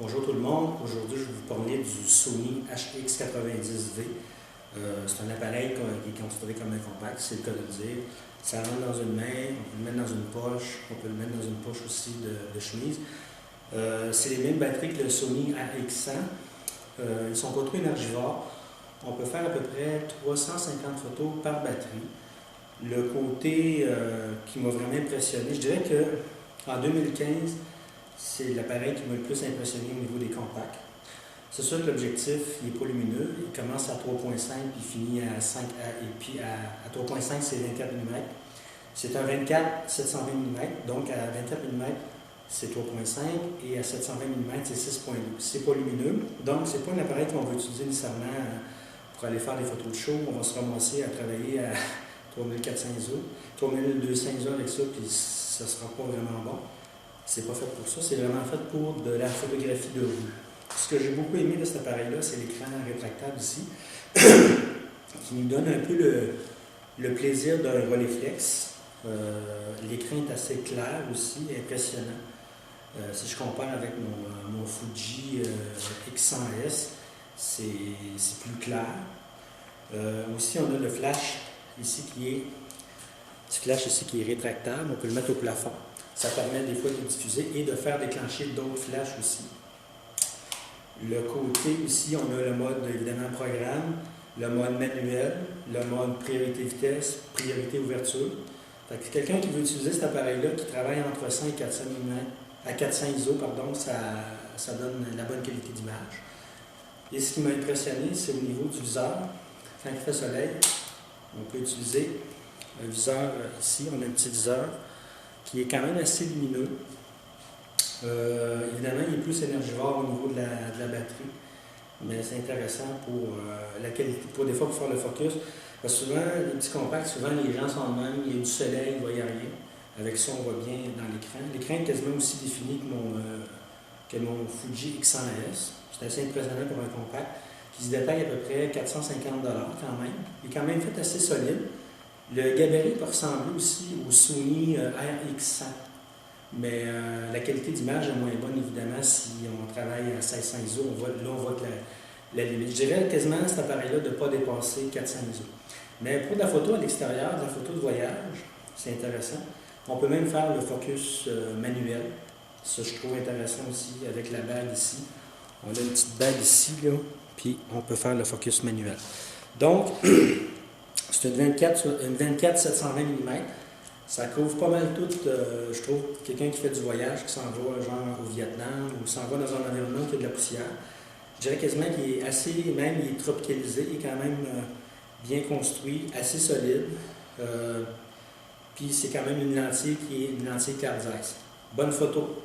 Bonjour tout le monde, aujourd'hui je vais vous parler du Sony HX90V. C'est un appareil qui est considéré comme un compact, c'est le cas de le dire. Ça rentre dans une main, on peut le mettre dans une poche, on peut le mettre dans une poche aussi de chemise. C'est les mêmes batteries que le Sony AX100. Ils sont pas trop énergivores. On peut faire à peu près 350 photos par batterie. Le côté qui m'a vraiment impressionné, je dirais qu'en 2015, c'est l'appareil qui m'a le plus impressionné au niveau des compacts. C'est sûr que l'objectif n'est pas lumineux. Il commence à 3.5 puis finit à 5 et puis à 3.5 c'est 24 mm. C'est un 24 720 mm, donc à 24 mm c'est 3.5 et à 720 mm c'est 6.2. C'est pas lumineux, donc c'est pas un appareil qu'on va utiliser nécessairement pour aller faire des photos de show. On va se ramasser à travailler à 3400 ISO, 3200 ISO avec ça, puis ça ne sera pas vraiment bon. C'est pas fait pour ça, c'est vraiment fait pour de la photographie de rue. Ce que j'ai beaucoup aimé de cet appareil-là, c'est l'écran rétractable ici, qui nous donne un peu le plaisir d'un Rolleiflex. L'écran est assez clair aussi, impressionnant. Si je compare avec mon Fuji X100S, c'est plus clair. Aussi, on a le flash ici qui est rétractable, on peut le mettre au plafond. Ça permet des fois de diffuser et de faire déclencher d'autres flashs aussi. Le côté ici, on a le mode évidemment programme, le mode manuel, le mode priorité vitesse, priorité ouverture. Fait que quelqu'un qui veut utiliser cet appareil-là, qui travaille entre 100 et 400 mm, à 400 ISO, pardon, ça donne la bonne qualité d'image. Et ce qui m'a impressionné, c'est au niveau du viseur. Quand il fait soleil, on peut utiliser un viseur ici, on a un petit viseur qui est quand même assez lumineux. Évidemment, il est plus énergivore au niveau de la batterie, mais c'est intéressant pour la qualité, pour des fois pour faire le focus. Parce que souvent, les petits compacts, souvent les gens sont de même, il y a du soleil, il ne voit rien. Avec ça, on voit bien dans l'écran. L'écran est quasiment aussi défini que mon Fuji X100S. C'est assez impressionnant pour un compact qui se détaille à peu près 450$ quand même. Il est quand même fait assez solide. Le gabarit peut ressembler aussi au Sony RX100, mais la qualité d'image est moins bonne évidemment si on travaille à 1600 ISO, on voit que la limite. Je dirais quasiment à cet appareil-là de ne pas dépasser 400 ISO. Mais pour de la photo à l'extérieur, de la photo de voyage, c'est intéressant. On peut même faire le focus manuel. Ça, je trouve intéressant aussi avec la bague ici. On a une petite bague ici, là, puis on peut faire le focus manuel. Donc, c'est une 24 720 mm. Ça couvre pas mal tout, je trouve, quelqu'un qui fait du voyage, qui s'en va genre au Vietnam ou s'en va dans un environnement qui a de la poussière. Je dirais quasiment qu'il est assez, même il est tropicalisé, il est quand même bien construit, assez solide. Puis c'est quand même une lentille qui est une lentille Carl Zeiss. Bonne photo.